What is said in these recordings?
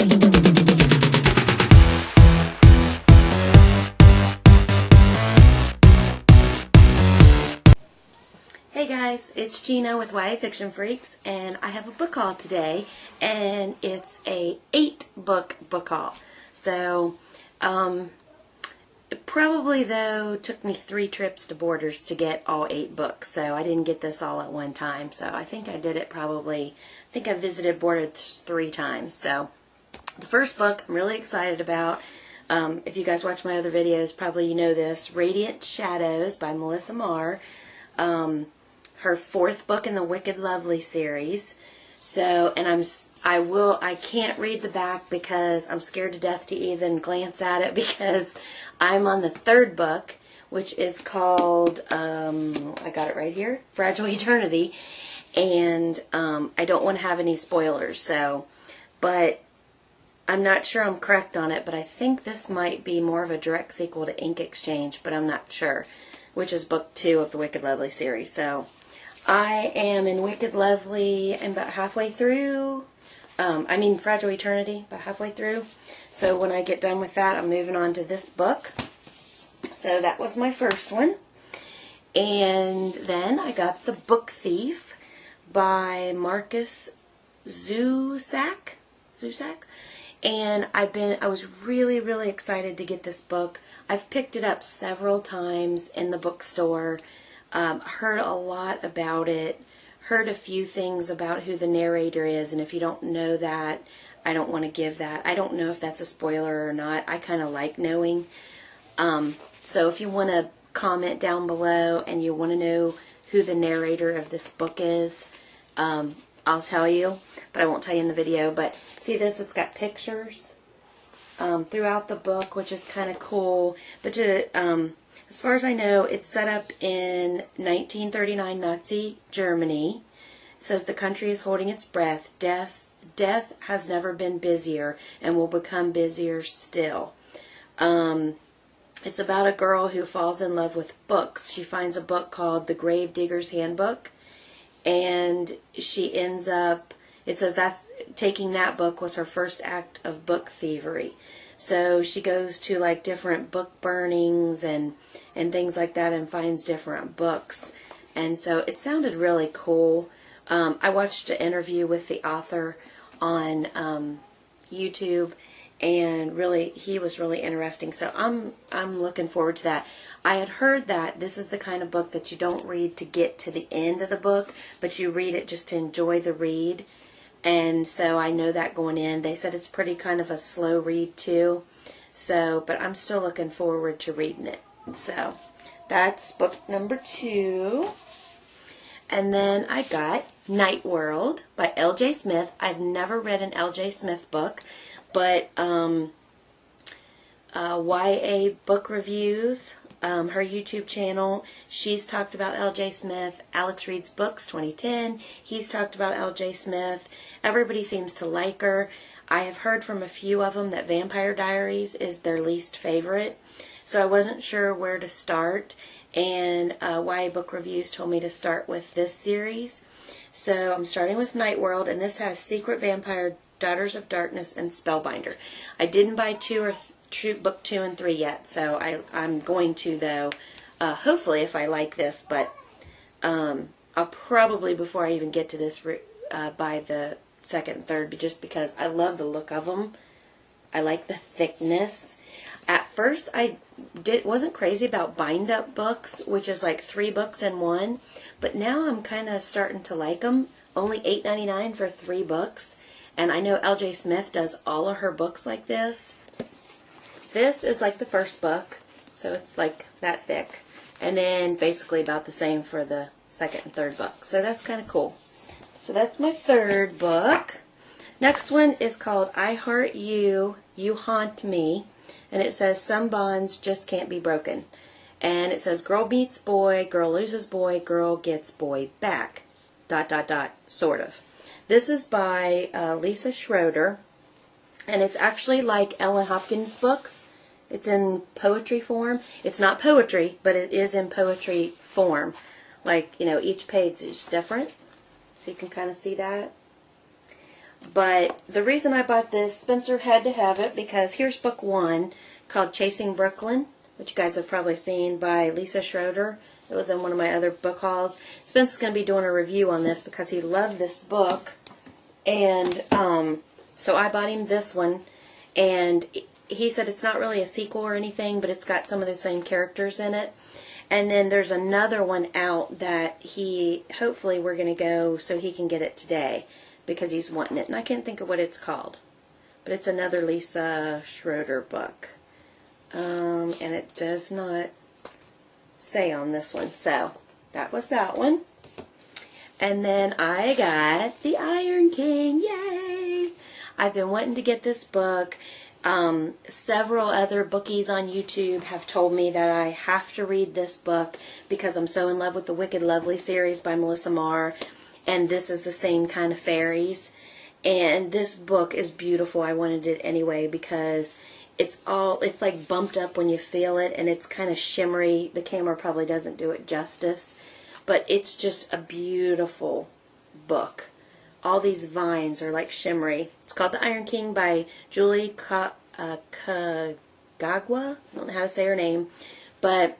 Hey guys, it's Gina with YA Fiction Freaks, and I have a book haul today, and it's a 8-book book haul. So, it probably though took me 3 trips to Borders to get all 8 books, so I didn't get this all at one time. So I think I did it I think I visited Borders 3 times. So the first book I'm really excited about. If you guys watch my other videos, probably you know this, Radiant Shadows by Melissa Marr. Her 4th book in the Wicked Lovely series. So, and I can't read the back because I'm scared to death to even glance at it, because I'm on the 3rd book, which is called, I got it right here, Fragile Eternity, and I don't want to have any spoilers, so, but I'm not sure I'm correct on it, but I think this might be more of a direct sequel to Ink Exchange, but I'm not sure, which is book 2 of the Wicked Lovely series. So I am in Wicked Lovely. I'm about halfway through. Fragile Eternity, about halfway through. So when I get done with that, I'm moving on to this book. So that was my first one. And then I got The Book Thief by Marcus Zusak. And I was really, really excited to get this book. I've picked it up several times in the bookstore. Heard a lot about it, heard a few things about who the narrator is, and if you don't know that, I don't want to give that. I don't know if that's a spoiler or not. I kind of like knowing. So if you want to comment down below and you want to know who the narrator of this book is, I'll tell you, but I won't tell you in the video. But see this? It's got pictures throughout the book, which is kind of cool. But as far as I know, it's set up in 1939 Nazi Germany. It says the country is holding its breath. Death has never been busier and will become busier still. It's about a girl who falls in love with books. She finds a book called The Grave Digger's Handbook, and she ends up, it says taking that book was her first act of book thievery. So she goes to like different book burnings and things like that and finds different books. And so it sounded really cool. I watched an interview with the author on YouTube, and really he was really interesting. So I'm looking forward to that. I had heard that this is the kind of book that you don't read to get to the end of the book, but you read it just to enjoy the read. And so I know that going in. They said it's pretty kind of a slow read too. So, but I'm still looking forward to reading it. So, that's book number 2. And then I got Night World by L.J. Smith. I've never read an L.J. Smith book, but YA Book Reviews, her YouTube channel, she's talked about L.J. Smith. Alex Reads Books 2010, he's talked about L.J. Smith. Everybody seems to like her. I have heard from a few of them that Vampire Diaries is their least favorite, so I wasn't sure where to start, and YA Book Reviews told me to start with this series. So I'm starting with Night World, and this has Secret Vampire, Daughters of Darkness, and Spellbinder. I didn't buy book 2 and 3 yet, so I'm going to, though, hopefully if I like this, but I'll probably, before I even get to this, buy the 2nd and 3rd, just because I love the look of them. I like the thickness. At first I wasn't crazy about bind-up books, which is like 3 books in one, but now I'm kind of starting to like them. Only $8.99 for 3 books, and I know L.J. Smith does all of her books like this. This is like the first book, so it's like that thick. And then basically about the same for the 2nd and 3rd book. So that's kind of cool. So that's my 3rd book. Next one is called I Heart You, You Haunt Me. And it says some bonds just can't be broken. And it says girl meets boy, girl loses boy, girl gets boy back. ... sort of. This is by Lisa Schroeder. And it's actually like Ellen Hopkins' books. It's in poetry form. It's not poetry, but it is in poetry form. Like, you know, each page is different. So you can kind of see that. But the reason I bought this, Spencer had to have it because here's book 1 called Chasing Brooklyn, which you guys have probably seen, by Lisa Schroeder. It was in one of my other book hauls. Spencer's going to be doing a review on this because he loved this book. And so I bought him this one. And he said it's not really a sequel or anything, but it's got some of the same characters in it. And then there's another one out that hopefully we're going to go so he can get it today because he's wanting it. And I can't think of what it's called. But it's another Lisa Schroeder book. And it does not say on this one. So, that was that one. And then I got The Iron King. Yay! I've been wanting to get this book. Several other bookies on YouTube have told me that I have to read this book because I'm so in love with the Wicked Lovely series by Melissa Marr, and this is the same kind of fairies. And this book is beautiful. I wanted it anyway because it's like bumped up when you feel it, and it's kind of shimmery. The camera probably doesn't do it justice, but it's just a beautiful book. All these vines are like shimmery. It's called The Iron King by Julie Kagagwa. I don't know how to say her name. But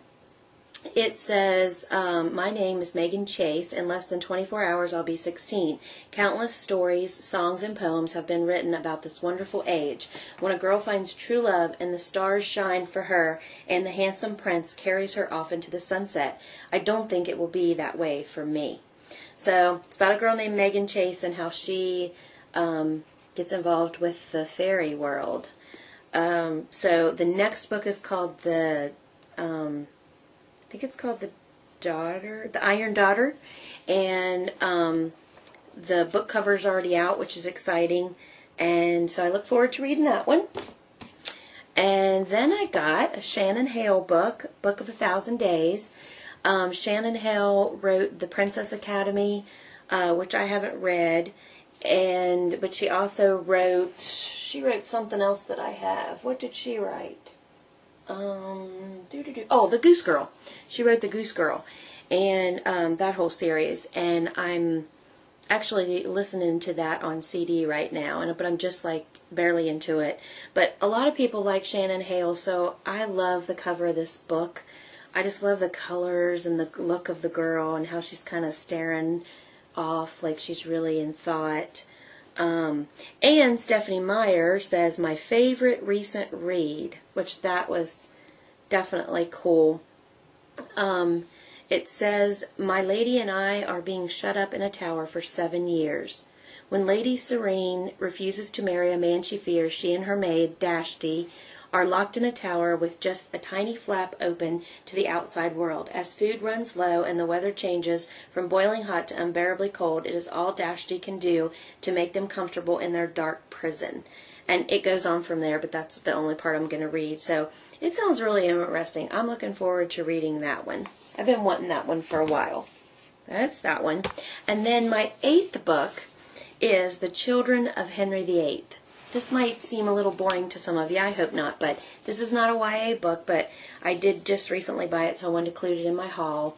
it says, my name is Megan Chase. In less than 24 hours I'll be 16. Countless stories, songs, and poems have been written about this wonderful age. When a girl finds true love and the stars shine for her and the handsome prince carries her off into the sunset, I don't think it will be that way for me. So, it's about a girl named Megan Chase and how she gets involved with the fairy world. So, the next book is called I think it's called The Iron Daughter. And the book cover is already out, which is exciting. And so I look forward to reading that one. And then I got a Shannon Hale book, Book of 1,000 Days. Shannon Hale wrote The Princess Academy, which I haven't read, but she also wrote something else that I have. What did she write? Oh, The Goose Girl. She wrote The Goose Girl, and that whole series, and I'm actually listening to that on CD right now, but I'm just like barely into it. But a lot of people like Shannon Hale, so I love the cover of this book. I just love the colors and the look of the girl and how she's kind of staring off like she's really in thought. And Stephanie Meyer says, my favorite recent read, which that was definitely cool. It says, my lady and I are being shut up in a tower for 7 years. When Lady Serene refuses to marry a man she fears, she and her maid, Dashti, are locked in a tower with just a tiny flap open to the outside world. As food runs low and the weather changes from boiling hot to unbearably cold, it is all Dashti can do to make them comfortable in their dark prison. And it goes on from there, but that's the only part I'm going to read. So it sounds really interesting. I'm looking forward to reading that one. I've been wanting that one for a while. That's that one. And then my 8th book is The Children of Henry VIII. This might seem a little boring to some of you. I hope not, but this is not a YA book, but I did just recently buy it, so I wanted to include it in my haul.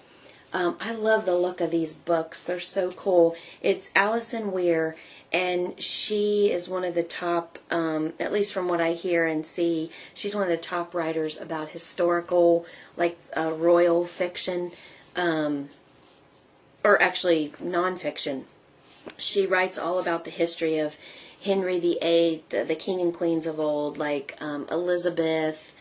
I love the look of these books. They're so cool. It's Alison Weir, and she is one of the top, at least from what I hear and see, she's one of the top writers about historical, like royal fiction, or actually nonfiction. She writes all about the history of Henry VIII, the king and queens of old, like Elizabeth.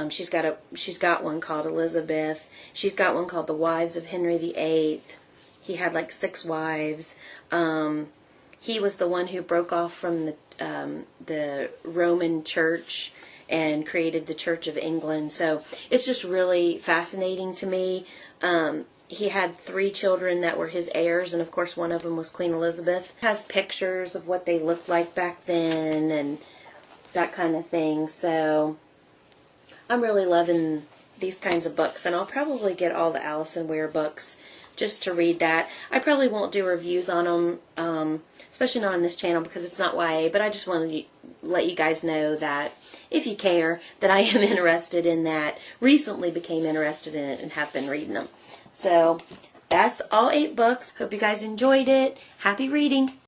She's got one called Elizabeth. She's got one called The Wives of Henry VIII. He had like 6 wives. He was the one who broke off from the Roman Church and created the Church of England. So it's just really fascinating to me. He had 3 children that were his heirs, and of course one of them was Queen Elizabeth. It has pictures of what they looked like back then and that kind of thing. So I'm really loving these kinds of books, and I'll probably get all the Alison Weir books just to read that. I probably won't do reviews on them, especially not on this channel because it's not YA, but I just wanted to let you guys know that, if you care, that I am interested in that, recently became interested in it, and have been reading them. So, that's all 8 books. Hope you guys enjoyed it. Happy reading!